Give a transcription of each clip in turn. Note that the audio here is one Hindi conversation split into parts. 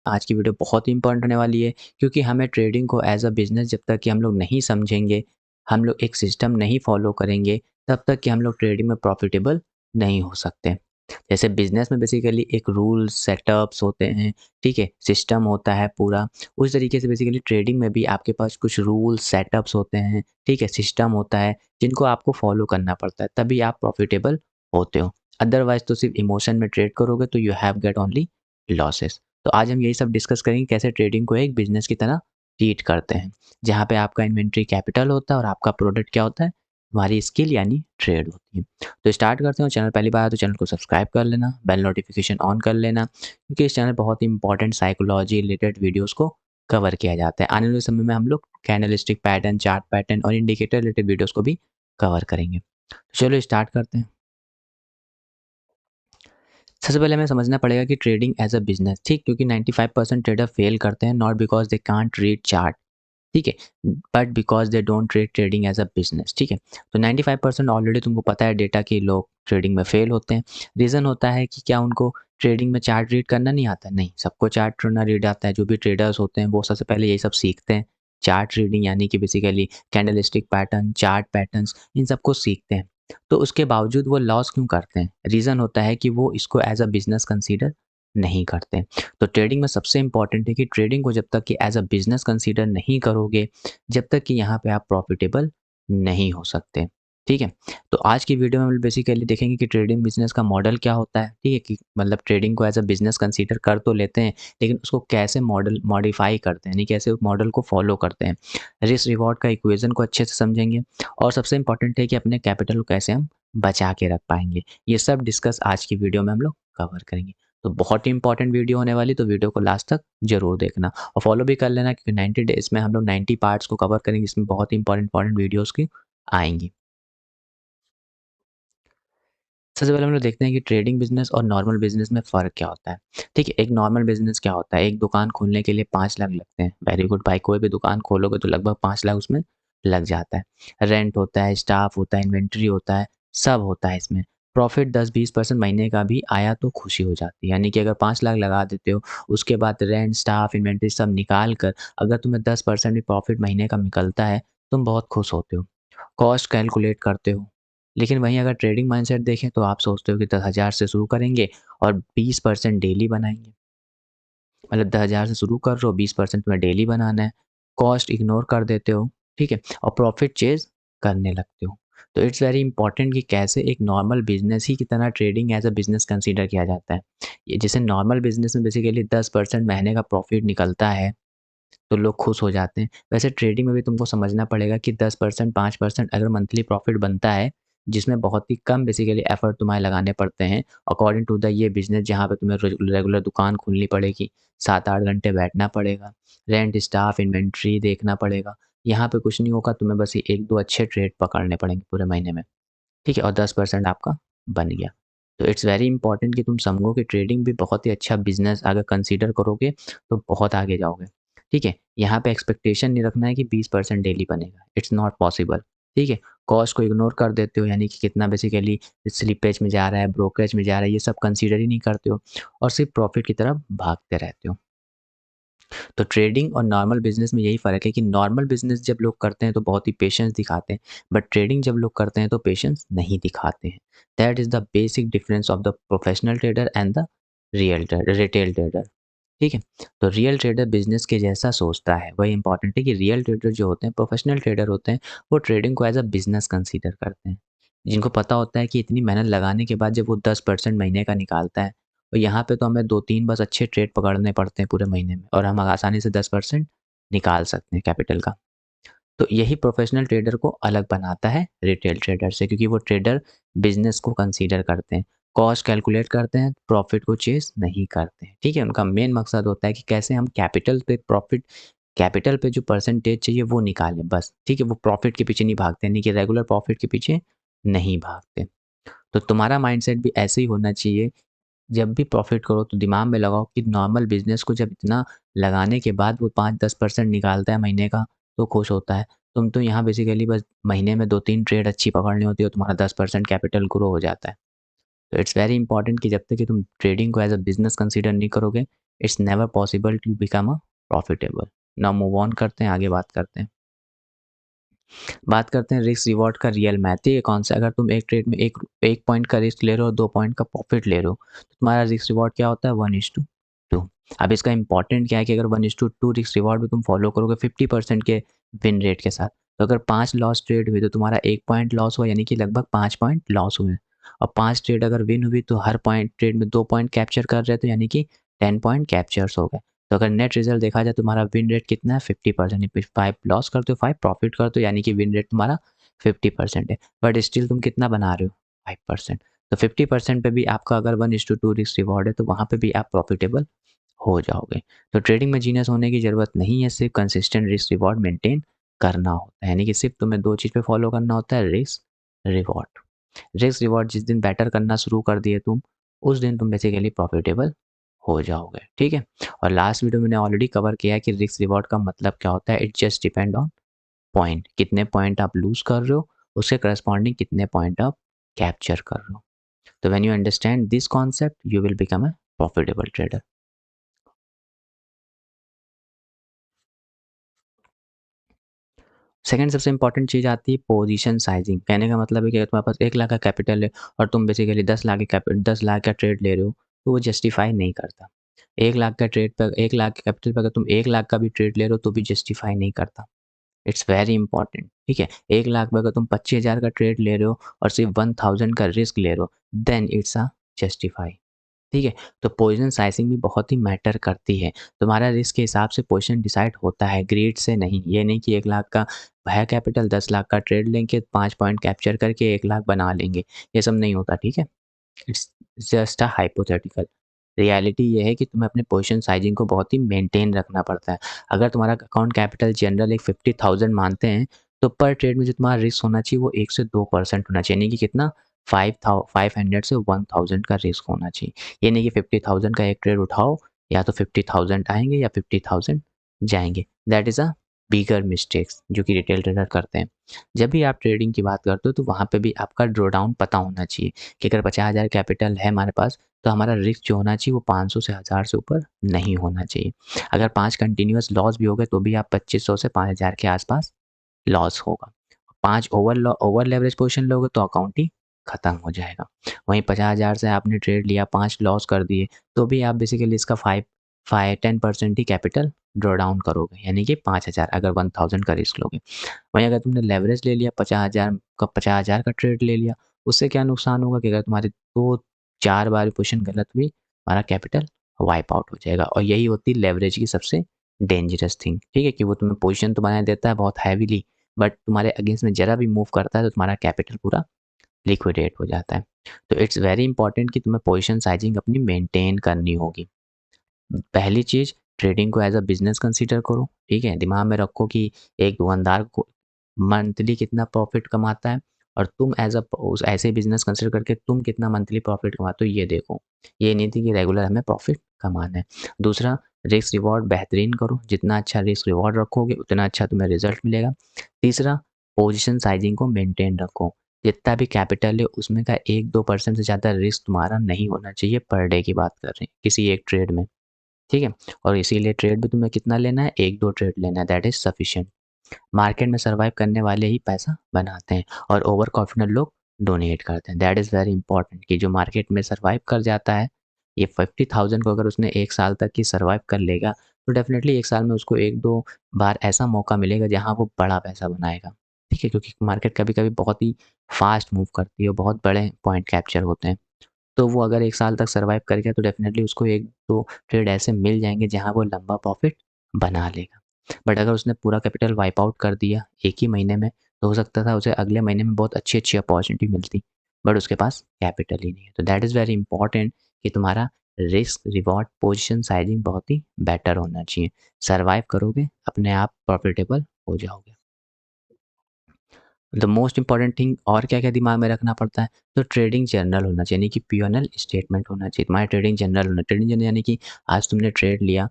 आज की वीडियो बहुत ही इंपॉर्टेंट होने वाली है, क्योंकि हमें ट्रेडिंग को एज अ बिजनेस जब तक कि हम लोग नहीं समझेंगे, हम लोग एक सिस्टम नहीं फॉलो करेंगे, तब तक कि हम लोग ट्रेडिंग में प्रॉफिटेबल नहीं हो सकते। जैसे बिजनेस में बेसिकली एक रूल्स सेटअप्स होते हैं, ठीक है, सिस्टम होता है पूरा। उस तरीके से बेसिकली ट्रेडिंग में भी आपके पास कुछ रूल्स सेटअप्स होते हैं, ठीक है, सिस्टम होता है जिनको आपको फॉलो करना पड़ता है, तभी आप प्रॉफिटेबल होते हो। अदरवाइज तो सिर्फ इमोशन में ट्रेड करोगे तो you have get only losses. तो आज हम यही सब डिस्कस करेंगे कैसे ट्रेडिंग को एक बिजनेस की तरह ट्रीट करते हैं, जहाँ पे आपका इन्वेंट्री कैपिटल होता है और आपका प्रोडक्ट क्या होता है, हमारी स्किल यानी ट्रेड होती है। तो स्टार्ट करते हैं। चैनल पहली बार आया तो चैनल को सब्सक्राइब कर लेना, बेल नोटिफिकेशन ऑन कर लेना, क्योंकि इस चैनल बहुत ही इंपॉर्टेंट साइकोलॉजी रिलेटेड वीडियोस को कवर किया जाता है। आने वाले समय में हम लोग कैंडलस्टिक पैटर्न, चार्ट पैटर्न और इंडिकेटर रिलेटेड वीडियोस को भी कवर करेंगे। तो चलो स्टार्ट करते हैं। सबसे पहले हमें समझना पड़ेगा कि ट्रेडिंग एज अ बिजनेस, ठीक, क्योंकि 95% ट्रेडर फेल करते हैं not because they can't read chart, ठीक है, but because they don't trade trading as a business, ठीक है। तो 95% ऑलरेडी तुमको पता है डेटा कि लोग ट्रेडिंग में फेल होते हैं। रीज़न होता है कि क्या उनको ट्रेडिंग में चार्ट रीड करना नहीं आता? नहीं, सबको चार्ट करना रीड आता है। जो भी ट्रेडर्स होते हैं वो सबसे पहले यही सब सीखते हैं, चार्ट रीडिंग यानी कि basically candlestick pattern, chart patterns, इन सबको सीखते हैं। तो उसके बावजूद वो लॉस क्यों करते हैं? रीज़न होता है कि वो इसको एज अ बिजनेस कंसीडर नहीं करते। तो ट्रेडिंग में सबसे इम्पॉर्टेंट है कि ट्रेडिंग को जब तक कि एज अ बिजनेस कंसीडर नहीं करोगे, जब तक कि यहाँ पे आप प्रॉफिटेबल नहीं हो सकते, ठीक है। तो आज की वीडियो में हम बेसिकली देखेंगे कि ट्रेडिंग बिजनेस का मॉडल क्या होता है, ठीक है, कि मतलब ट्रेडिंग को एज अ बिजनेस कंसीडर कर तो लेते हैं, लेकिन उसको कैसे मॉडल मॉडिफाई करते हैं, यानी कैसे उस मॉडल को फॉलो करते हैं। रिस्क रिवॉर्ड का इक्वेशन को अच्छे से समझेंगे, और सबसे इंपॉर्टेंट है कि अपने कैपिटल को कैसे हम बचा के रख पाएंगे। ये सब डिस्कस आज की वीडियो में हम लोग कवर करेंगे। तो बहुत ही इंपॉर्टेंट वीडियो होने वाली, तो वीडियो को लास्ट तक जरूर देखना और फॉलो भी कर लेना, क्योंकि 90 डेज में हम लोग 90 पार्ट्स को कवर करेंगे, इसमें बहुत ही इंपॉर्टेंट वीडियोस की आएंगी। सबसे पहले हम लोग देखते हैं कि ट्रेडिंग बिजनेस और नॉर्मल बिजनेस में फ़र्क क्या होता है। ठीक है, एक नॉर्मल बिजनेस क्या होता है, एक दुकान खोलने के लिए 5 लाख लगते हैं। वेरी गुड भाई, कोई भी दुकान खोलोगे तो लगभग 5 लाख उसमें लग जाता है। रेंट होता है, स्टाफ होता है, इन्वेंट्री होता है, सब होता है इसमें। प्रॉफिट 10-20% महीने का भी आया तो खुशी हो जाती है, यानी कि अगर 5 लाख लगा देते हो, उसके बाद रेंट, स्टाफ, इन्वेंट्री सब निकाल कर अगर तुम्हें 10% भी प्रॉफिट महीने का निकलता है, तुम बहुत खुश होते हो। कॉस्ट कैलकुलेट करते हो। लेकिन वहीं अगर ट्रेडिंग माइंडसेट देखें तो आप सोचते हो कि 10,000 से शुरू करेंगे और 20% डेली बनाएँगे। मतलब 10,000 से शुरू कर रहे हो, 20% तुम्हें डेली बनाना है। कॉस्ट इग्नोर कर देते हो, ठीक है? और प्रॉफिट चेज़ करने लगते हो। तो इट्स वेरी इंपॉर्टेंट कि कैसे एक नॉर्मल बिज़नेस ही की तरह trading as a business consider किया जाता है। ये जैसे नॉर्मल बिज़नेस में बेसिकली 10% महीने का प्रॉफिट निकलता है, तो लोग खुश हो जाते हैं। वैसे ट्रेडिंग में भी तुमको समझना पड़ेगा कि 10% 5% अगर मंथली प्रॉफिट बनता है, जिसमें बहुत ही कम बेसिकली एफर्ट तुम्हें लगाने पड़ते हैं, अकॉर्डिंग टू द ये बिज़नेस जहाँ पे तुम्हें रेगुलर दुकान खोलनी पड़ेगी, 7-8 घंटे बैठना पड़ेगा, रेंट, स्टाफ, इन्वेंट्री देखना पड़ेगा। यहाँ पे कुछ नहीं होगा, तुम्हें बस ये 1-2 अच्छे ट्रेड पकड़ने पड़ेंगे पूरे महीने में, ठीक है? और 10% आपका बन गया। तो इट्स वेरी इंपॉर्टेंट कि तुम समझो कि ट्रेडिंग भी बहुत ही अच्छा बिज़नेस अगर कंसीडर करोगे, तो बहुत आगे जाओगे। ठीक है? यहाँ पे एक्सपेक्टेशन नहीं रखना है कि 20% डेली बनेगा, इट्स नॉट पॉसिबल, ठीक है? कॉस्ट को इग्नोर कर देते हो, यानी कि कितना बेसिकली स्लिपेज में जा रहा है, ब्रोकरेज में जा रहा है, ये सब कंसीडर ही नहीं करते हो और सिर्फ प्रॉफिट की तरफ भागते रहते हो। तो ट्रेडिंग और नॉर्मल बिज़नेस में यही फ़र्क है कि नॉर्मल बिज़नेस जब लोग करते हैं तो बहुत ही पेशेंस दिखाते हैं, बट ट्रेडिंग जब लोग करते हैं तो पेशेंस नहीं दिखाते हैं। That is the basic difference of the professional trader and the retail trader. ठीक है? तो रियल ट्रेडर बिज़नेस के जैसा सोचता है, वही इंपॉर्टेंट है कि रियल ट्रेडर जो होते हैं, प्रोफेशनल ट्रेडर होते हैं, वो ट्रेडिंग को एज़ अ बिज़नेस कंसीडर करते हैं। जिनको पता होता है कि इतनी मेहनत लगाने के बाद जब वो 10% महीने का निकालता है, और यहाँ पे तो हमें 2-3 बस अच्छे ट्रेड पकड़ने पड़ते हैं पूरे महीने में और हम आसानी से 10% निकाल सकते हैं कैपिटल का। तो यही प्रोफेशनल ट्रेडर को अलग बनाता है रिटेल ट्रेडर से, क्योंकि वो ट्रेडर बिजनेस को कंसीडर करते हैं, कॉस्ट कैलकुलेट करते हैं, प्रॉफिट को चेस नहीं करते हैं, ठीक है। उनका मेन मकसद होता है कि कैसे हम कैपिटल पे प्रॉफिट, कैपिटल पे जो परसेंटेज चाहिए वो निकालें बस, ठीक है। वो प्रॉफिट के पीछे नहीं भागते, नहीं कि रेगुलर प्रॉफिट के पीछे नहीं भागते। तो तुम्हारा माइंडसेट भी ऐसे ही होना चाहिए। जब भी प्रॉफिट करो तो दिमाग में लगाओ कि नॉर्मल बिज़नेस को जब इतना लगाने के बाद वो 5-10% निकालता है महीने का, तो खुश होता है। तुम तो यहाँ बेसिकली बस महीने में 2-3 ट्रेड अच्छी पकड़नी होती है, तुम्हारा 10% कैपिटल ग्रो हो जाता है। तो इट्स वेरी इंपॉर्टेंट कि जब तक कि तुम ट्रेडिंग को एज़ अ बिज़नेस कंसीडर नहीं करोगे, it's never possible to become a profitable. Now move on करते हैं, आगे बात करते हैं रिस्क रिवॉर्ड का रियल मैथ। ये कौन सा, अगर तुम एक ट्रेड में एक पॉइंट का रिस्क ले रहे हो, 2 पॉइंट का प्रॉफिट ले रहे हो, तो तुम्हारा रिस्क रिवॉर्ड क्या होता है, 1:2। अब इसका इंपॉर्टेंट क्या है कि अगर 1:2 रिस्क रिवॉर्ड में तुम फॉलो करोगे 50% के विन रेट के साथ, तो अगर 5 लॉस ट्रेड हुई तो तुम्हारा 1 पॉइंट लॉस हुआ, यानी कि लगभग 5 पॉइंट लॉस हुए। और 5 ट्रेड अगर विन हुई तो हर पॉइंट ट्रेड में 2 पॉइंट कैप्चर कर रहे थे, यानी कि 10 पॉइंट कैप्चर्स हो गए। तो अगर नेट रिजल्ट देखा जाए तुम्हारा विन रेट कितना है, 50%। 5 लॉस करते हो, 5 प्रॉफिट करते हो, यानी कि विन रेट तुम्हारा 50% है। बट स्टिल तुम कितना बना रहे हो, 5%। तो 50% पे भी आपका अगर 1:2 रिस्क रिवॉर्ड है तो वहाँ पे भी आप प्रॉफिटेबल हो जाओगे। तो ट्रेडिंग में जीनियस होने की ज़रूरत नहीं है, सिर्फ कंसिस्टेंट रिस्क रिवॉर्ड मेंटेन करना होता है, यानी कि सिर्फ तुम्हें 2 चीज़ पे फॉलो करना होता है, रिस्क रिवॉर्ड। रिस्क रिवॉर्ड जिस दिन बेटर करना शुरू कर दिए तुम, उस दिन तुम बेसिकली प्रॉफिटेबल हो जाओगे, ठीक है। और लास्ट वीडियो मैंने ऑलरेडी कवर किया है कि रिस्क रिवॉर्ड का मतलब क्या होता है। It just depend on point, कितने पॉइंट आप लूज कर रहे हो, उसके करस्पॉन्डिंग कितने पॉइंट आप कैप्चर कर रहे हो। तो when you understand this concept you will become a profitable trader. Second सबसे इंपॉर्टेंट चीज़ आती है पोजीशन साइजिंग। कहने का मतलब है कि अगर तुम्हारे पास 1 लाख का कैपिटल है और तुम बेसिकली 10 लाख का ट्रेड ले रहे हो, तो वो जस्टिफाई नहीं करता। 1 लाख का ट्रेड पर 1 लाख के कैपिटल पर अगर तुम 1 लाख का भी ट्रेड ले रहे हो तो भी जस्टिफाई नहीं करता। इट्स वेरी इंपॉर्टेंट, ठीक है। 1 लाख में अगर तुम 25,000 का ट्रेड ले रहे हो और सिर्फ 1000 का रिस्क ले रहे हो, देन इट्स अ जस्टिफाई, ठीक है। तो पोजीशन साइजिंग भी बहुत ही मैटर करती है। तुम्हारा रिस्क के हिसाब से पोजीशन डिसाइड होता है, ग्रेड से नहीं। ये नहीं कि 1 लाख का है कैपिटल, 10 लाख का ट्रेड लेंगे, 5 पॉइंट कैप्चर करके 1 लाख बना लेंगे, ये सब नहीं होता, ठीक है। It's just a hypothetical. Reality ये है कि तुम्हें अपने पोजीशन साइजिंग को बहुत ही मेंटेन रखना पड़ता है। अगर तुम्हारा अकाउंट कैपिटल जनरल एक 50,000 मानते हैं, तो पर ट्रेड में जो तुम्हारा रिस्क होना चाहिए वो 1 से 2% होना चाहिए, यानी कि कितना, 500 से 1000 का रिस्क होना चाहिए। ये नहीं कि 50,000 का एक ट्रेड उठाओ, या तो 50,000 आएँगे या 50,000 जाएँगे। That is a bigger mistakes जो कि रिटेल ट्रेडर करते हैं। जब भी आप ट्रेडिंग की बात करते हो तो वहाँ पे भी आपका ड्रॉ डाउन पता होना चाहिए कि अगर 50,000 कैपिटल है हमारे पास, तो हमारा रिस्क जो होना चाहिए वो 500 से 1000 से ऊपर नहीं होना चाहिए। अगर 5 कंटिन्यूअस लॉस भी हो गए तो भी आप 2500 से 5000 के आसपास लॉस होगा। 5 ओवर लेवरेज पोजीशन लोगे तो अकाउंट ही खत्म हो जाएगा। वहीं 50,000 से आपने ट्रेड लिया, 5 लॉस कर दिए, तो भी आप बेसिकली इसका 10% ही कैपिटल ड्रॉ डाउन करोगे, यानी कि 5,000 अगर 1000 का रिस्क लोगे। वहीं अगर तुमने लेवरेज ले लिया, 50,000 का ट्रेड ले लिया, उससे क्या नुकसान होगा कि अगर तुम्हारी 2-4 बार पोजीशन गलत हुई, हमारा कैपिटल वाइप आउट हो जाएगा। और यही होती है लेवरेज की सबसे डेंजरस थिंग, ठीक है, कि वो तुम्हें पोजीशन तो बना देता है बहुत हैवीली, बट तुम्हारे अगेंस्ट में ज़रा भी मूव करता है तो तुम्हारा कैपिटल पूरा लिक्विडेट हो जाता है। तो इट्स वेरी इंपॉर्टेंट कि तुम्हें पोजीशन साइजिंग अपनी मेंटेन करनी होगी। पहली चीज़, ट्रेडिंग को एज़ अ बिज़नेस कंसीडर करो, ठीक है? दिमाग में रखो कि एक दुकानदार को मंथली कितना प्रॉफ़िट कमाता है और तुम एज़ अ उस ऐसे बिज़नेस कंसीडर करके तुम कितना मंथली प्रॉफ़िट कमाते हो, ये देखो। ये नहीं थी कि रेगुलर हमें प्रॉफ़िट कमाना है। दूसरा, रिस्क रिवॉर्ड बेहतरीन करो, जितना अच्छा रिस्क रिवॉर्ड रखोगे उतना अच्छा तुम्हें रिज़ल्ट मिलेगा। तीसरा, पोज़ीशन साइज़िंग को मेंटेन रखो। जितना भी कैपिटल है उसमें का 1-2% से ज़्यादा रिस्क तुम्हारा नहीं होना चाहिए, पर डे की बात कर रहे हैं, किसी एक ट्रेड में। ठीक है? और इसीलिए ट्रेड भी तुम्हें कितना लेना है, 1-2 ट्रेड लेना है, दैट इज़ सफिशिएंट। मार्केट में सर्वाइव करने वाले ही पैसा बनाते हैं और ओवर कॉन्फिडेंट लोग डोनेट करते हैं। दैट इज़ वेरी इंपॉर्टेंट कि जो मार्केट में सर्वाइव कर जाता है, ये 50,000 को अगर उसने 1 साल तक की सर्वाइव कर लेगा, तो डेफ़िनेटली 1 साल में उसको 1-2 बार ऐसा मौका मिलेगा जहाँ वो बड़ा पैसा बनाएगा। ठीक है? क्योंकि मार्केट कभी-कभी बहुत ही फ़ास्ट मूव करती है और बहुत बड़े पॉइंट कैप्चर होते हैं। तो वो अगर 1 साल तक सर्वाइव कर गया तो डेफ़िनेटली उसको 1-2 ट्रेड ऐसे मिल जाएँगे जहाँ वो लंबा प्रॉफ़िट बना लेगा। बट अगर उसने पूरा कैपिटल वाइप आउट कर दिया एक ही महीने में, तो हो सकता था उसे अगले महीने में बहुत अच्छी-अच्छी अपॉर्च्युनिटी मिलती, बट उसके पास कैपिटल ही नहीं है। तो दैट इज़ वेरी इंपॉर्टेंट कि तुम्हारा रिस्क, रिवॉर्ड, पोज़ीशन साइज़िंग बहुत ही बेटर होना चाहिए। सर्वाइव करोगे, अपने आप प्रॉफ़िटेबल हो जाओगे। द मोस्ट इम्पोर्टेंट थिंग और क्या-क्या दिमाग में रखना पड़ता है, तो ट्रेडिंग जर्नल होना चाहिए, यानी कि P&L स्टेटमेंट होना चाहिए। तुम्हारा ट्रेडिंग जर्नल होना, ट्रेडिंग जर्नल यानी कि आज तुमने ट्रेड लिया,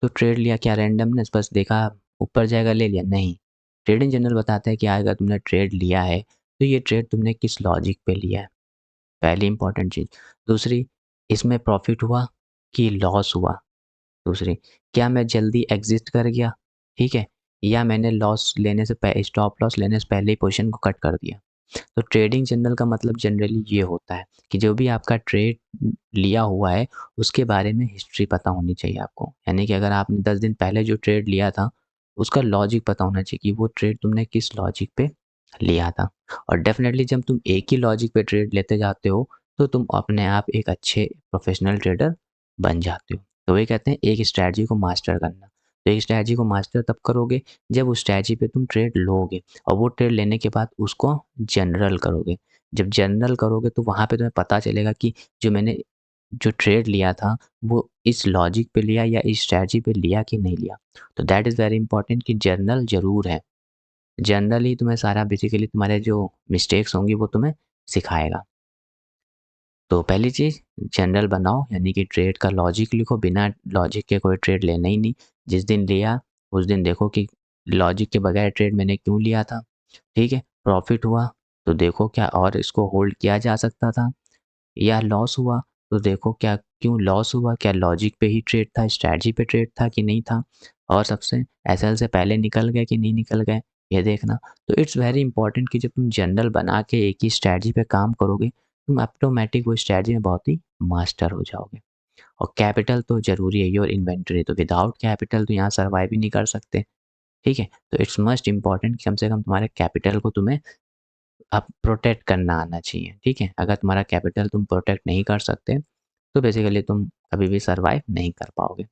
तो ट्रेड लिया क्या रैंडमनेस, बस देखा ऊपर जाएगा ले लिया, नहीं। ट्रेडिंग जर्नल बताता है कि अगर तुमने ट्रेड लिया है, तो ये ट्रेड तुमने किस लॉजिक पे लिया है, पहली इंपॉर्टेंट चीज़। दूसरी, इसमें प्रॉफ़िट हुआ कि लॉस हुआ, दूसरी, क्या मैं जल्दी एग्ज़िट कर गया, ठीक है? या मैंने लॉस लेने से स्टॉप लॉस लेने से पहले ही पोज़ीशन को कट कर दिया। तो ट्रेडिंग जर्नल का मतलब जनरली ये होता है कि जो भी आपका ट्रेड लिया हुआ है, उसके बारे में हिस्ट्री पता होनी चाहिए आपको। यानी कि अगर आपने 10 दिन पहले जो ट्रेड लिया था, उसका लॉजिक पता होना चाहिए कि वो ट्रेड तुमने किस लॉजिक पे लिया था। और डेफ़िनेटली जब तुम एक ही लॉजिक पे ट्रेड लेते जाते हो, तो तुम अपने आप एक अच्छे प्रोफ़ेशनल ट्रेडर बन जाते हो। तो वही कहते हैं एक स्ट्रैटेजी को मास्टर करना। तो एक स्ट्रैटेजी को मास्टर तब करोगे, जब उस स्ट्रैटेजी पे तुम ट्रेड लोगे और वो ट्रेड लेने के बाद उसको जनरल करोगे। जब जनरल करोगे तो वहाँ पे तुम्हें पता चलेगा कि जो मैंने जो ट्रेड लिया था, वो इस लॉजिक पे लिया या इस स्ट्रैटेजी पे लिया कि नहीं लिया। तो दैट इज़ वेरी इंपॉर्टेंट कि जर्नल ज़रूर है। जर्नल ही तुम्हें सारा बेसिकली तुम्हारे जो मिस्टेक्स होंगी वो तुम्हें सिखाएगा। तो पहली चीज़ जनरल बनाओ यानी कि ट्रेड का लॉजिक लिखो, बिना लॉजिक के कोई ट्रेड लेना ही नहीं। जिस दिन लिया, उस दिन देखो कि लॉजिक के बगैर ट्रेड मैंने क्यों लिया था, ठीक है? प्रॉफ़िट हुआ, तो देखो क्या और इसको होल्ड किया जा सकता था? या लॉस हुआ, तो देखो क्या क्यों लॉस हुआ? क्या लॉजिक पे ही ट्रेड था, स्ट्रैटेजी पे ट्रेड था कि नहीं था? और सबसे एसएल से पहले निकल गए कि नहीं निकल गए, ये देखना। तो इट्स वेरी इंपॉर्टेंट कि जब तुम जनरल बना के एक ही स्ट्रैटेजी पे काम करोगे, तुम ऑटोमैटिक वो स्ट्रैटेजी में बहुत ही मास्टर हो जाओगे। और कैपिटल तो ज़रूरी है, योर इन्वेंटरी तो विदाउट कैपिटल तो यहाँ सर्वाइव ही नहीं कर सकते, ठीक है? तो इट्स मस्ट इम्पॉर्टेंट कि कम से कम तुम्हारे कैपिटल को तुम्हें अब प्रोटेक्ट करना आना चाहिए, ठीक है? अगर तुम्हारा कैपिटल तुम प्रोटेक्ट नहीं कर सकते, तो बेसिकली तुम कभी भी सर्वाइव नहीं कर पाओगे।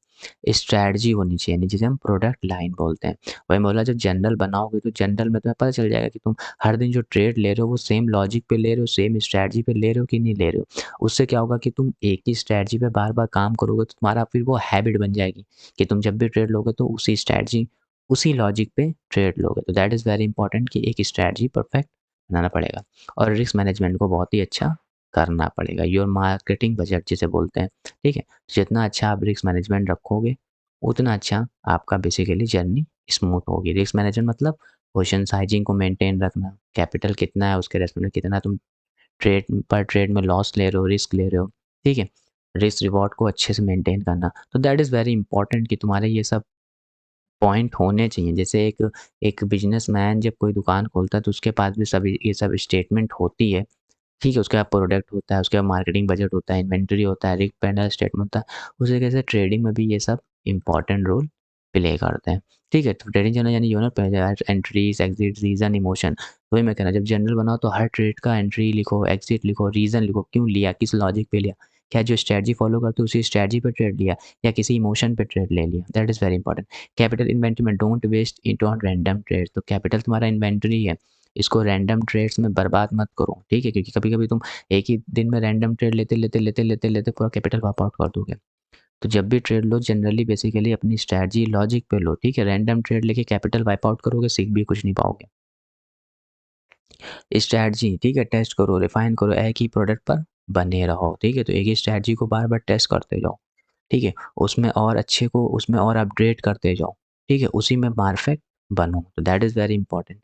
स्ट्रैटेजी होनी चाहिए, यानी जिसे हम प्रोडक्ट लाइन बोलते हैं। वही बोला जब जनरल बनाओगे तो जनरल में तुम्हें पता चल जाएगा कि तुम हर दिन जो ट्रेड ले रहे हो वो सेम लॉजिक पे ले रहे हो, सेम स्ट्रैटेजी पे ले रहे हो कि नहीं ले रहे हो। उससे क्या होगा कि तुम एक ही स्ट्रैटेजी पे बार-बार काम करोगे तो तुम्हारा फिर वो हैबिट बन जाएगी कि तुम जब भी ट्रेड लोगे तो उसी स्ट्रैटेजी, उसी लॉजिक पे ट्रेड लोगे। तो दैट इज़ वेरी इंपॉर्टेंट कि एक स्ट्रैटेजी परफेक्ट बनाना पड़ेगा और रिस्क मैनेजमेंट को बहुत ही अच्छा करना पड़ेगा। योर मार्केटिंग बजट जिसे बोलते हैं, ठीक है? जितना अच्छा आप रिस्क मैनेजमेंट रखोगे, उतना अच्छा आपका बेसिकली जर्नी स्मूथ होगी। रिस्क मैनेजमेंट मतलब पोजीशन साइज़िंग को मेंटेन रखना, कैपिटल कितना है उसके रेस्पेक्ट में कितना तुम ट्रेड पर ट्रेड में लॉस ले रहे हो, रिस्क ले रहे हो, ठीक है? रिस्क रिवॉर्ड को अच्छे से मेंटेन करना। तो दैट इज़ वेरी इंपॉर्टेंट कि तुम्हारे ये सब पॉइंट होने चाहिए। जैसे एक एक बिज़नेसमैन जब कोई दुकान खोलता है तो उसके पास भी सभी ये सब स्टेटमेंट होती है। ठीक है, उसके बाद प्रोडक्ट होता है, उसके बाद मार्केटिंग बजट होता है, इन्वेंटरी होता है, रिस्क पैनल स्टेटमेंट होता है। उसी तरीके से ट्रेडिंग में भी ये सब इम्पोर्टेंट रोल प्ले करते हैं। ठीक है, तो ट्रेडिंग जर्नल यानी पहले एंट्रीज़, एक्सिट, रीज़न, इमोशन। वही मैं कह रहा जब जर्नल बनाओ तो हर ट्रेड का एंट्री लिखो, एक्सिट लिखो, रीज़न लिखो, क्यों लिया, किस लॉजिक पे लिया, क्या जो स्ट्रैटेजी फॉलो करते हो उसी स्ट्रैटेजी पे ट्रेड लिया या किसी इमोशन पे ट्रेड ले लिया। That is very important. Capital inventory में don't waste it on random trades. तो कैपिटल तुम्हारा इन्वेंटरी है, इसको रैंडम ट्रेड्स में बर्बाद मत करो, ठीक है? क्योंकि कभी-कभी तुम एक ही दिन में रैंडम ट्रेड लेते पूरा कैपिटल वाइप आउट कर दोगे। तो जब भी ट्रेड लो जनरली बेसिकली अपनी स्ट्रैटेजी लॉजिक पे लो, ठीक है? रैंडम ट्रेड लेके कैपिटल वाइप आउट करोगे, सीख भी कुछ नहीं पाओगे। स्ट्रैटेजी, ठीक है? टेस्ट करो, रिफाइन करो, एक ही प्रोडक्ट पर बने रहो, ठीक है? तो एक ही स्ट्रैटेजी को बार-बार टेस्ट करते जाओ, ठीक है? उसमें और अच्छे को उसमें और अपग्रेड करते जाओ, ठीक है? उसी में परफेक्ट बनो, तो दैट इज़ वेरी इंपॉर्टेंट।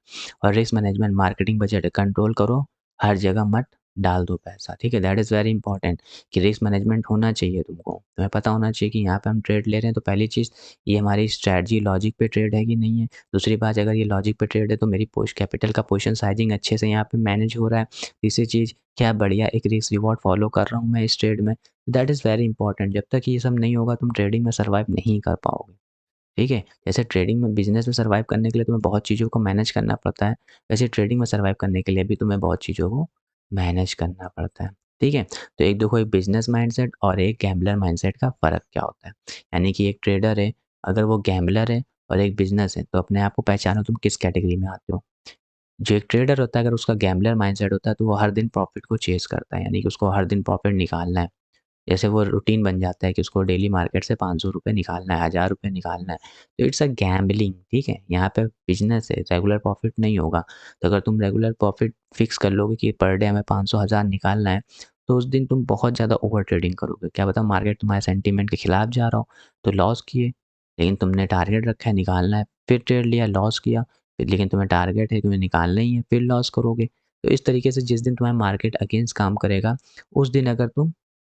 और risk management, marketing budget control करो, हर जगह मत डाल दो पैसा, ठीक है? दैट इज़ वेरी इंपॉर्टेंट कि रिस्क मैनेजमेंट होना चाहिए तुमको। तुम्हें पता होना चाहिए कि यहाँ पे हम ट्रेड ले रहे हैं, तो पहली चीज़ ये हमारी स्ट्रैटेजी लॉजिक पे ट्रेड है कि नहीं है? दूसरी बात अगर ये लॉजिक पे ट्रेड है तो मेरी कैपिटल का पोजीशन साइज़िंग अच्छे से यहाँ पे मैनेज हो रहा है। तीसरी चीज़ क्या बढ़िया एक रिस्क रिवॉर्ड फॉलो कर रहा हूँ मैं इस ट्रेड में। That is very important. जब तक ये सब नहीं होगा तुम ट्रेडिंग में सर्वाइव नहीं कर पाओगे, ठीक है? जैसे ट्रेडिंग में बिज़नेस में सर्वाइव करने के लिए तुम्हें बहुत चीज़ों को मैनेज करना पड़ता है, वैसे ट्रेडिंग में सर्वाइव करने के लिए भी तुम्हें बहुत चीज़ों को मैनेज करना पड़ता है, ठीक है? तो एक देखो एक बिज़नेस माइंडसेट और एक गैम्बलर माइंडसेट का फ़र्क क्या होता है? यानी कि एक ट्रेडर है, अगर वो गैम्बलर है और एक बिज़नेस है, तो अपने आप को पहचानो तुम किस कैटेगरी में आते हो। जो एक ट्रेडर होता है अगर उसका गैम्बलर माइंडसेट होता है तो वो हर दिन प्रॉफ़िट को चेज़ करता है, यानी कि उसको हर दिन प्रॉफ़िट निकालना है। जैसे वो रूटीन बन जाता है कि उसको डेली मार्केट से ₹500 निकालना है, ₹1000 निकालना है। तो इट्स अ गैम्बलिंग, ठीक है? यहाँ पे बिज़नेस है, रेगुलर प्रॉफ़िट नहीं होगा। तो अगर तुम रेगुलर प्रॉफ़िट फ़िक्स कर लोगे कि पर डे हमें 500 1000 निकालना है, तो उस दिन तुम बहुत ज़्यादा ओवर ट्रेडिंग करोगे। क्या पता मार्केट तुम्हारे सेंटीमेंट के खिलाफ जा रहा हो, तो लॉस किए। लेकिन तुमने टारगेट रखा है निकालना है, फिर ट्रेड लिया, लॉस किया, फिर लेकिन तुम्हें टारगेट है तुम्हें निकालना ही है, फिर लॉस करोगे। तो इस तरीके से जिस दिन तुम्हारा मार्केट अगेंस्ट काम करेगा, उस दिन अगर तुम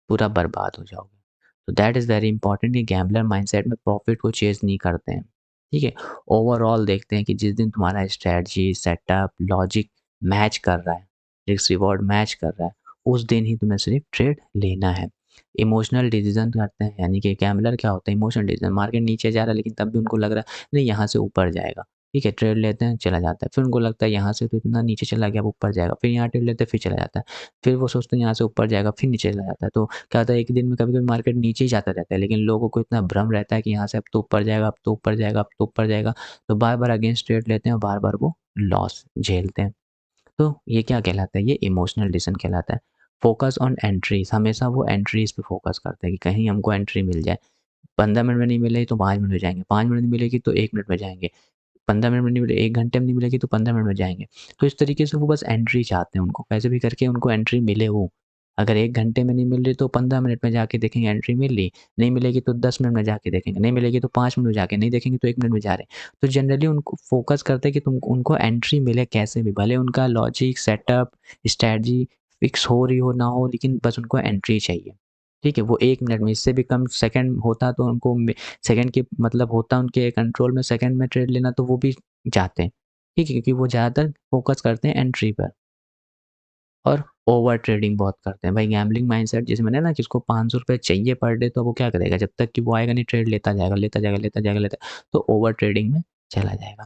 पूरा बर्बाद हो जाओगे। तो दैट इज़ वेरी इंपॉर्टेंट कि गैम्बलर माइंडसेट में प्रॉफिट को चेज़ नहीं करते हैं, ठीक है? ओवरऑल देखते हैं कि जिस दिन तुम्हारा स्ट्रैटेजी, सेटअप, लॉजिक मैच कर रहा है, रिस्क रिवॉर्ड मैच कर रहा है, उस दिन ही तुम्हें सिर्फ ट्रेड लेना है। इमोशनल डिसीज़न करते हैं, यानी कि गैम्बलर क्या होता है, इमोशनल डिसीज़न, मार्केट नीचे जा रहा है लेकिन तब भी उनको लग रहा है नहीं यहाँ से ऊपर जाएगा, ठीक है? ट्रेड लेते हैं, चला जाता है। फिर उनको लगता है यहाँ से तो इतना नीचे चला गया, अब ऊपर जाएगा, फिर यहाँ ट्रेड लेते हैं, फिर चला जाता है। फिर वो सोचते हैं यहाँ से ऊपर जाएगा, फिर नीचे चला जाता है। तो क्या होता है, एक दिन में कभी-कभी मार्केट नीचे ही जाता रहता है, लेकिन लोगों को इतना भ्रम रहता है कि यहाँ से अब तो ऊपर जाएगा, अब तो ऊपर जाएगा, अब तो ऊपर जाएगा। तो बार-बार अगेंस्ट ट्रेड लेते हैं और बार-बार वो लॉस झेलते हैं। तो ये क्या कहलाता है? ये इमोशनल डिसीज़न कहलाता है। फोकस ऑन एंट्रीज़, हमेशा वो एंट्रीज़ पे फोकस करते हैं कि कहीं हमको एंट्री मिल जाए। 15 मिनट में नहीं मिलेगी तो 5 मिनट में जाएँगे, 5 मिनट में मिलेगी तो 1 मिनट में जाएँगे, 15 मिनट में नहीं मिले 1 घंटे में नहीं मिलेगी तो 15 मिनट में जाएँगे। तो इस तरीके से वो बस एंट्री चाहते हैं, उनको कैसे भी करके उनको एंट्री मिले वो। अगर 1 घंटे में नहीं मिल रही तो 15 मिनट में जाके देखेंगे एंट्री मिल रही, नहीं मिलेगी तो 10 मिनट में जाके देखेंगे, नहीं मिलेगी तो 5 मिनट में जाके, नहीं देखेंगे तो 1 मिनट में जा रहे हैं। तो जनरली उनको फ़ोकस करते हैं कि तुम उनको एंट्री मिले कैसे भी, भले उनका लॉजिक, सेटअप, स्ट्रैटेजी फिक्स हो रही हो ना हो, लेकिन बस उनको एंट्री चाहिए। ठीक है? वो 1 मिनट में, इससे भी कम सेकंड होता तो उनको सेकंड के मतलब होता उनके कंट्रोल में, सेकंड में ट्रेड लेना तो वो भी जाते हैं, ठीक है? क्योंकि वो ज़्यादातर फ़ोकस करते हैं एंट्री पर और ओवर ट्रेडिंग बहुत करते हैं। भाई गैम्बलिंग माइंडसेट जैसे मैंने ना कि उसको ₹500 चाहिए पर डे तो वो क्या करेगा? जब तक कि वो आएगा नहीं ट्रेड लेता जाएगा, लेता जाएगा, लेता जाएगा, लेता तो ओवर ट्रेडिंग में चला जाएगा।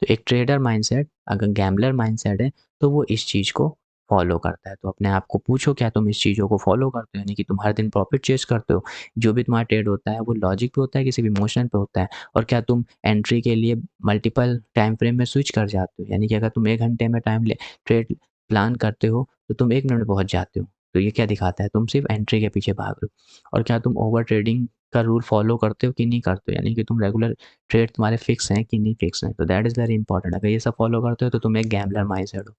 तो एक ट्रेडर माइंडसेट अगर गैम्बलर माइंडसेट है तो वो इस चीज़ को फ़ॉलो करता है। तो अपने आप को पूछो क्या तुम इस चीज़ों को फ़ॉलो करते हो? यानी कि तुम हर दिन प्रॉफ़िट चेज़ करते हो? जो भी तुम्हारा ट्रेड होता है वो लॉजिक पे होता है, किसी भी इमोशन पे होता है? और क्या तुम एंट्री के लिए मल्टीपल टाइम फ्रेम में स्विच कर जाते हो? यानी कि अगर तुम 1 घंटे में टाइम ले ट्रेड प्लान करते हो तो तुम 1 मिनट में पहुँच जाते हो। तो ये क्या दिखाता है? तुम सिर्फ़ एंट्री के पीछे भाग रहे हो। और क्या तुम ओवर ट्रेडिंग का रूल फ़ॉलो करते हो कि नहीं करते हो? यानी कि तुम रेगुलर ट्रेड तुम्हारे फिक्स हैं कि नहीं फिक्स हैं? तो दैट इज़ वेरी इंपॉर्टेंट। अगर ये सब फ़ॉलो करते हो तो तुम एक गैम्बलर माइंडसेट हो।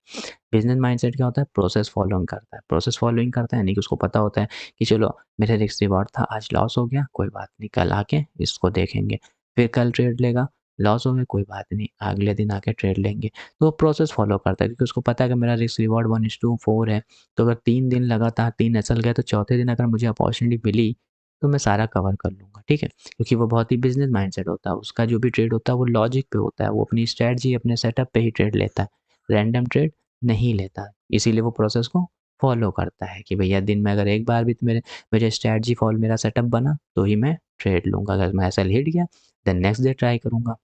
बिज़नेस माइंडसेट क्या होता है? प्रोसेस फ़ॉलोइंग करता है। प्रोसेस फ़ॉलोइंग करता है यानी कि उसको पता होता है कि चलो मेरा रिस्क रिवॉर्ड था, आज लॉस हो गया, कोई बात नहीं, कल आके इसको देखेंगे। फिर कल ट्रेड लेगा, लॉस हो गया, कोई बात नहीं, अगले दिन आके ट्रेड लेंगे। तो वो प्रोसेस फ़ॉलो करता है क्योंकि उसको पता है कि मेरा रिस्क रिवॉर्ड 1:4 है। तो अगर 3 दिन लगातार 3 ऐसा गया तो चौथे दिन अगर मुझे अपॉर्च्युनिटी मिली, तो मैं सारा कवर कर लूँगा, ठीक है? क्योंकि वो बहुत ही बिज़नेस माइंडसेट होता है। उसका जो भी ट्रेड होता है वो लॉजिक पे होता है। वो अपनी स्ट्रैटेजी, अपने सेटअप पे ही ट्रेड लेता है। रैंडम ट्रेड नहीं लेता। इसीलिए वो प्रोसेस को फ़ॉलो करता है कि भैया दिन में अगर एक बार भी तो मेरे मेरे स्ट्रैटेजी फॉल मेरा सेटअप बना तो ही मैं ट्रेड लूँगा। अगर मैं ऐसा हिट गया देन नेक्स्ट डे ट्राई करूँगा।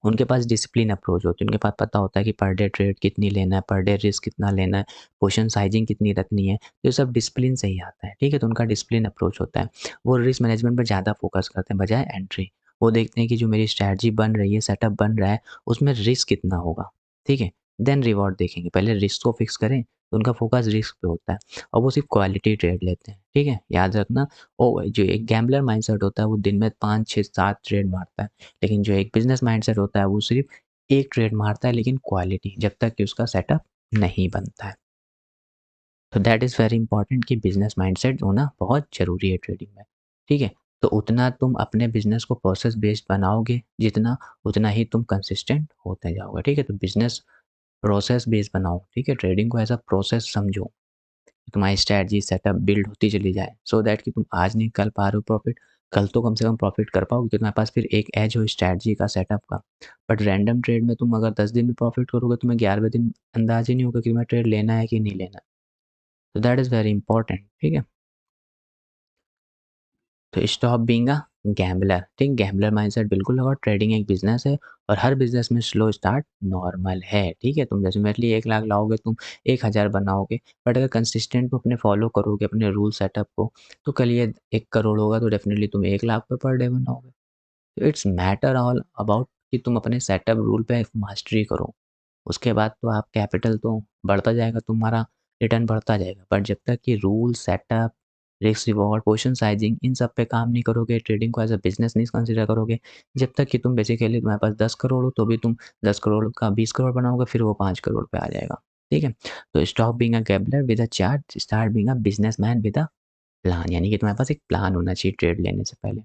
उनके पास डिसिप्लिन अप्रोच होती है, उनके पास पता होता है कि पर डे ट्रेड कितनी लेना है, पर डे रिस्क कितना लेना है, पोजीशन साइज़िंग कितनी रखनी है, तो ये सब डिसिप्लिन से ही आता है, ठीक है? तो उनका डिसिप्लिन अप्रोच होता है। वो रिस्क मैनेजमेंट पे ज़्यादा फोकस करते हैं बजाय एंट्री। वो देखते हैं कि जो मेरी स्ट्रैटेजी बन रही है, सेटअप बन रहा है, उसमें रिस्क कितना होगा, ठीक है? देन रिवॉर्ड देखेंगे, पहले रिस्क को फिक्स करें, तो उनका फोकस रिस्क पे होता है और वो सिर्फ़ क्वालिटी ट्रेड लेते हैं, ठीक है? याद रखना जो एक गैम्बलर माइंडसेट होता है, वो दिन में 5, 6, 7 ट्रेड मारता है। लेकिन जो एक बिज़नेस माइंडसेट होता है वो सिर्फ़ एक ट्रेड मारता है लेकिन क्वालिटी जब तक कि उसका सेटअप नहीं बनता है। तो दैट इज़ वेरी इंपॉर्टेंट कि बिज़नेस माइंडसेट होना बहुत ज़रूरी है ट्रेडिंग में, ठीक है? तो उतना तुम अपने बिज़नेस को प्रोसेस बेस्ड बनाओगे जितना, उतना ही तुम कंसिस्टेंट होते जाओगे, ठीक है? तो बिज़नेस प्रोसेस बेस्ड बनाओ, ठीक है? ट्रेडिंग को एज़ अ प्रोसेस समझो। तुम्हारी स्ट्रैटेजी सेटअप बिल्ड होती चली जाए सो दैट कि तुम आज नहीं कर पा रहे हो प्रॉफिट, कल तो कम से कम प्रॉफिट कर पाओगे क्योंकि तुम्हारे पास फिर एक एज हो स्ट्रैटेजी का सेटअप का। बट रैंडम ट्रेड में तुम अगर 10 दिन में प्रॉफिट करोगे तुम्हें 11वें दिन अंदाज ही नहीं होगा कि तुम्हें ट्रेड लेना है कि नहीं लेना। तो दैट इज़ वेरी इंपॉर्टेंट, ठीक है? तो स्टॉप बीइंग अ गैम्बलर, ठीक? गैम्बलर माइंडसेट बिल्कुल लगाओ, ट्रेडिंग एक बिज़नेस है और हर बिज़नेस में स्लो स्टार्ट नॉर्मल है, ठीक है? तुम जैसे मेरे लिए 1 लाख लाओगे, तुम 1000 बनाओगे, बट अगर कंसिस्टेंट तुम अपने फॉलो करोगे अपने रूल सेटअप को, तो कल ये 1 करोड़ होगा तो डेफिनिटली तुम 1 लाख पे पर डे बनाओगे। तो इट्स मैटर ऑल अबाउट कि तुम अपने सेटअप रूल पे मास्टरी करो। उसके बाद तो आप कैपिटल तो बढ़ता जाएगा, तुम्हारा रिटर्न बढ़ता जाएगा। बट जब तक कि rule, setup, risk reward, position sizing इन सब पे काम नहीं करोगे, ट्रेडिंग को एज़ अ बिज़नेस नहीं कंसीडर करोगे, जब तक कि तुम बेसिकली तुम्हारे पास 10 करोड़ हो, तो भी तुम 10 करोड़ का 20 करोड़ बनाओगे, फिर वो 5 करोड़ पे आ जाएगा। ठीक है? तो stop being a gambler with a chart, start being a businessman with a plan. यानी कि तुम्हारे पास एक प्लान होना चाहिए ट्रेड लेने से पहले।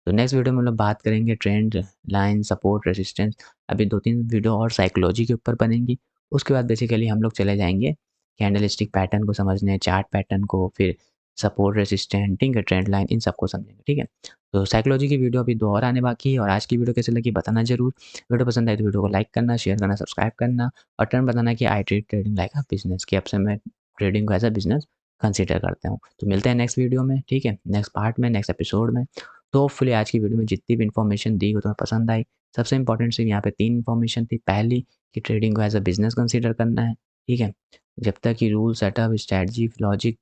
तो नेक्स्ट वीडियो में हम लोग बात करेंगे ट्रेंड, लाइन, सपोर्ट, रेजिस्टेंस। अभी 2-3 वीडियो और साइकोलॉजी के ऊपर बनेंगी। उसके बाद बेसिकली हम लोग चले जाएँगे कैंडलस्टिक पैटर्न को समझने, चार्ट पैटर्न को, फिर सपोर्ट, रेसिस्टेंटिंग, ट्रेंड लाइन, इन सबको समझेंगे, ठीक है? तो साइकोलॉजी की वीडियो अभी 2 और आने बाकी है और आज की वीडियो कैसी लगी बताना ज़रूर। वीडियो पसंद आई तो वीडियो को लाइक करना, शेयर करना, सब्सक्राइब करना और टर्न बताना कि I treat trading like a business, कि अब से मैं ट्रेडिंग को एज़ अ बिज़नेस कंसीडर करता हूँ। तो मिलते हैं नेक्स्ट वीडियो में, ठीक है? नेक्स्ट पार्ट में, नेक्स्ट एपिसोड में। तो होपफुली आज की वीडियो में जितनी भी इन्फॉर्मेशन दी वो तुम्हें पसंद आई। सबसे इम्पोर्टेंट सिर्फ़ यहाँ पे 3 इन्फॉर्मेशन थी। पहली कि ट्रेडिंग को एज़ अ बिज़नेस कंसीडर करना है, ठीक है? जब तक कि rule, setup, strategy, logic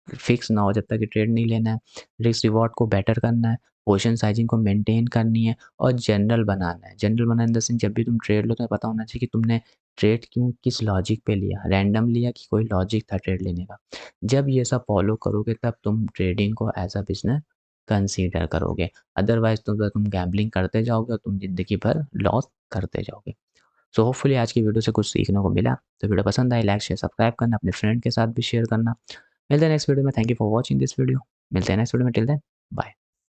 fix ना हो, जब तक कि ट्रेड नहीं लेना है, रिस्क रिवॉर्ड को बेटर करना है, पोजीशन साइज़िंग को मेंटेन करनी है और जनरल बनाना है। General banana in the sense जब भी तुम ट्रेड लो, तुम्हें पता होना चाहिए कि तुमने ट्रेड क्यों, किस लॉजिक पे लिया, रैंडम लिया कि कोई लॉजिक था ट्रेड लेने का। जब ये सब फॉलो करोगे तब तुम ट्रेडिंग को एज़ अ बिज़नेस कंसीडर करोगे। अदरवाइज़ तुम गैम्बलिंग करते जाओगे और तुम ज़िंदगी भर लॉस करते जाओगे। सो होपफुली आज की वीडियो से कुछ सीखने को मिला। तो वीडियो पसंद आई, लाइक, शेयर, सब्सक्राइब करना, अपने फ्रेंड के साथ भी शेयर करना। मिलते हैं नेक्स्ट वीडियो में। Thank you for watching this video. मिलते हैं नेक्स्ट वीडियो में। Till then bye.